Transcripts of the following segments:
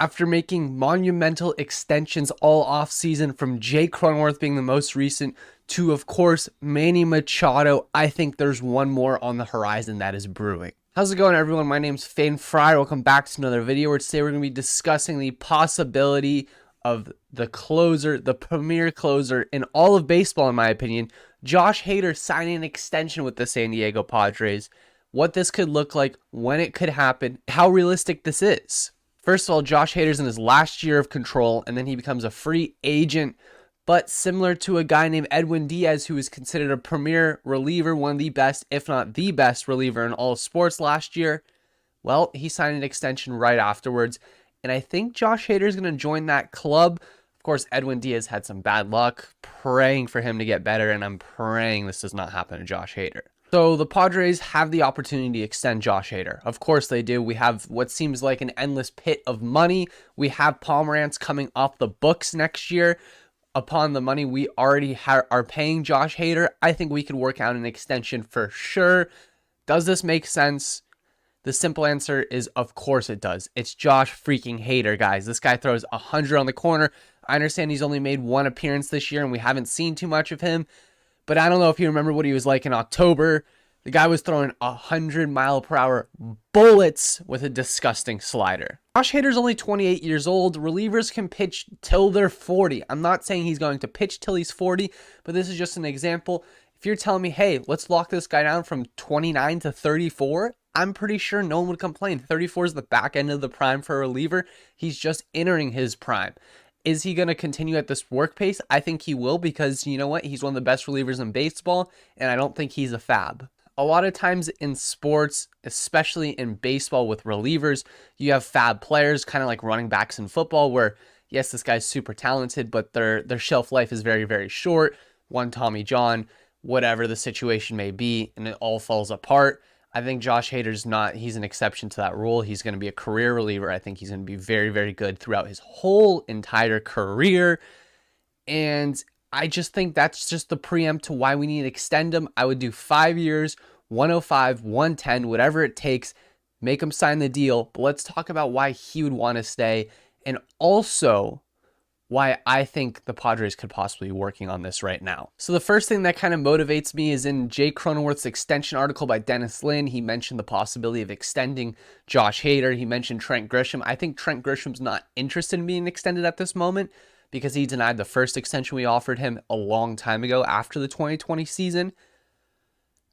After making monumental extensions all offseason, from Jake Cronenworth being the most recent to, of course, Manny Machado, I think there's one more on the horizon that is brewing. How's it going, everyone? My name's FamedFriar. Welcome back to another video where today we're going to be discussing the possibility of the closer, the premier closer in all of baseball, in my opinion, Josh Hader signing an extension with the San Diego Padres, what this could look like, when it could happen, how realistic this is. First of all, Josh Hader's in his last year of control, and then he becomes a free agent, but similar to a guy named Edwin Diaz, who was considered a premier reliever, one of the best, if not the best reliever in all of sports last year. Well, he signed an extension right afterwards, and I think Josh Hader is going to join that club. Of course, Edwin Diaz had some bad luck, praying for him to get better, and I'm praying this does not happen to Josh Hader. So the Padres have the opportunity to extend Josh Hader. Of course they do. We have what seems like an endless pit of money. We have Pomeranz coming off the books next year. Upon the money we already are paying Josh Hader, I think we could work out an extension for sure. Does this make sense? The simple answer is, of course it does. It's Josh freaking Hader, guys. This guy throws 100 on the corner. I understand he's only made one appearance this year and we haven't seen too much of him. But I don't know if you remember what he was like in October. The guy was throwing 100-mile-per-hour bullets with a disgusting slider. Josh Hader's only 28 years old. Relievers can pitch till they're 40. I'm not saying he's going to pitch till he's 40, but this is just an example. If you're telling me, hey, let's lock this guy down from 29 to 34, I'm pretty sure no one would complain. 34 is the back end of the prime for a reliever. He's just entering his prime. Is he going to continue at this work pace? I think he will, because you know what? He's one of the best relievers in baseball, and I don't think he's a fab. A lot of times in sports, especially in baseball with relievers, you have fab players, kind of like running backs in football, where yes, this guy's super talented, but their shelf life is very, very short. One Tommy John, whatever the situation may be, and it all falls apart. I think Josh Hader's not, he's an exception to that rule. He's going to be a career reliever. I think he's going to be very, very good throughout his whole entire career. And I just think that's just the preempt to why we need to extend him. I would do 5 years, 105, 110, whatever it takes, make him sign the deal. But let's talk about why he would want to stay, and also why I think the Padres could possibly be working on this right now. So the first thing that kind of motivates me is in Jake Cronenworth's extension article by Dennis Lin. He mentioned the possibility of extending Josh Hader. He mentioned Trent Grisham. I think Trent Grisham's not interested in being extended at this moment because he denied the first extension we offered him a long time ago after the 2020 season.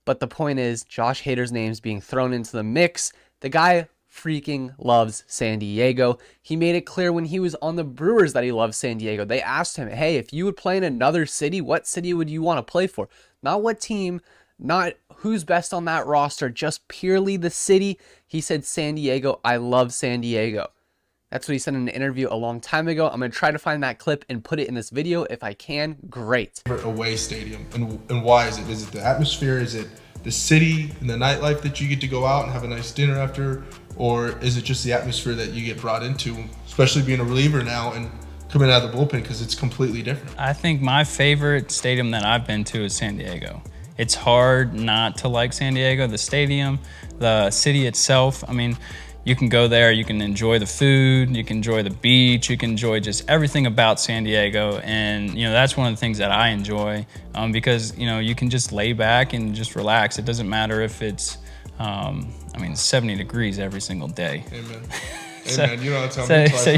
But the point is, Josh Hader's name's being thrown into the mix. The guy freaking loves San Diego. He made it clear when he was on the Brewers that he loves San Diego. They asked him, hey, if you would play in another city, what city would you want to play for? Not what team, not who's best on that roster, just purely the city. He said, San Diego, I love San Diego. That's what he said in an interview a long time ago. I'm going to try to find that clip and put it in this video. If I can, great. Away stadium, and why is it? Is it the atmosphere? Is it the city and the nightlife that you get to go out and have a nice dinner after? Or is it just the atmosphere that you get brought into, especially being a reliever now and coming out of the bullpen, because it's completely different? I think my favorite stadium that I've been to is San Diego. It's hard not to like San Diego, the stadium, the city itself. I mean, you can go there, you can enjoy the food, you can enjoy the beach, you can enjoy just everything about San Diego. And, you know, that's one of the things that I enjoy because, you know, you can just lay back and just relax. It doesn't matter if it's, 70 degrees every single day. Amen. Amen. You know what I'm telling me. So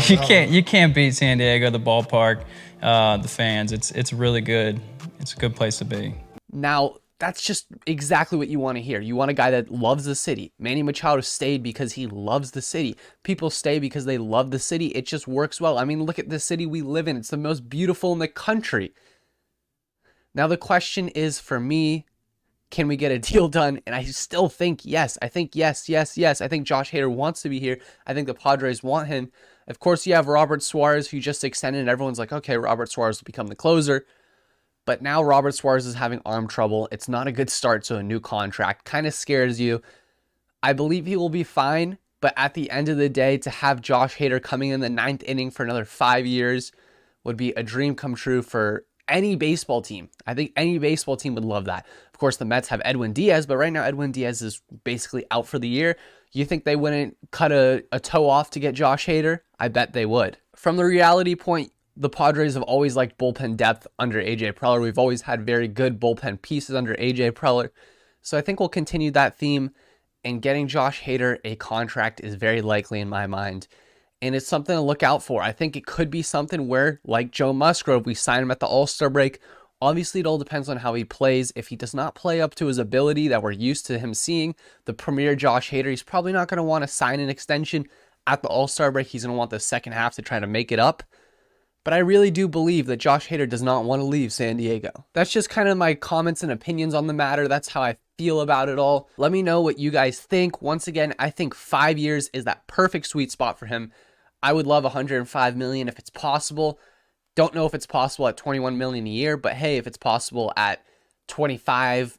you can't beat San Diego, the ballpark, the fans. It's really good. It's a good place to be. Now, that's just exactly what you want to hear. You want a guy that loves the city. Manny Machado stayed because he loves the city. People stay because they love the city. It just works well. I mean, look at the city we live in. It's the most beautiful in the country. Now, the question is, for me, can we get a deal done? And I still think yes. I think yes. I think Josh Hader wants to be here. I think the Padres want him. Of course, you have Robert Suarez, who just extended, and everyone's like, okay, Robert Suarez will become the closer. But now Robert Suarez is having arm trouble. It's not a good start to a new contract. Kind of scares you. I believe he will be fine, but at the end of the day, to have Josh Hader coming in the 9th inning for another 5 years would be a dream come true for any baseball team. I think any baseball team would love that. Of course, the Mets have Edwin Diaz, but right now Edwin Diaz is basically out for the year. You think they wouldn't cut a toe off to get Josh Hader? I bet they would. From the reality point, the Padres have always liked bullpen depth under AJ Preller. We've always had very good bullpen pieces under AJ Preller. So I think we'll continue that theme, and getting Josh Hader a contract is very likely in my mind. And it's something to look out for. I think it could be something where, like Joe Musgrove, we sign him at the All-Star break. Obviously, it all depends on how he plays. If he does not play up to his ability that we're used to him seeing, the premier Josh Hader, he's probably not going to want to sign an extension at the All-Star break. He's going to want the second half to try to make it up. But I really do believe that Josh Hader does not want to leave San Diego. That's just kind of my comments and opinions on the matter. That's how I feel about it all. Let me know what you guys think. Once again, I think 5 years is that perfect sweet spot for him. I would love $105 million if it's possible. Don't know if it's possible at $21 million a year, but hey, if it's possible at 25,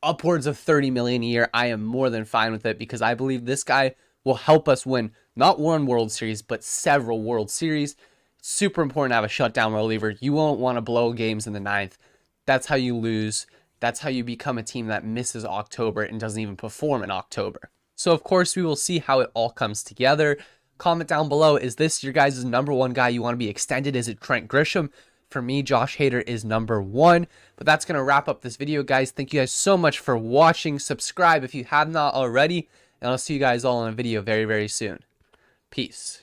upwards of $30 million a year, I am more than fine with it, because I believe this guy will help us win not one World Series, but several World Series. It's super important to have a shutdown reliever. You won't want to blow games in the ninth. That's how you lose. That's how you become a team that misses October and doesn't even perform in October. So of course, we will see how it all comes together. Comment down below, is this your guys' number one guy you want to be extended? Is it Trent Grisham? For me, Josh Hader is number one. But that's going to wrap up this video, guys. Thank you guys so much for watching. Subscribe if you have not already. And I'll see you guys all in a video very, very soon. Peace.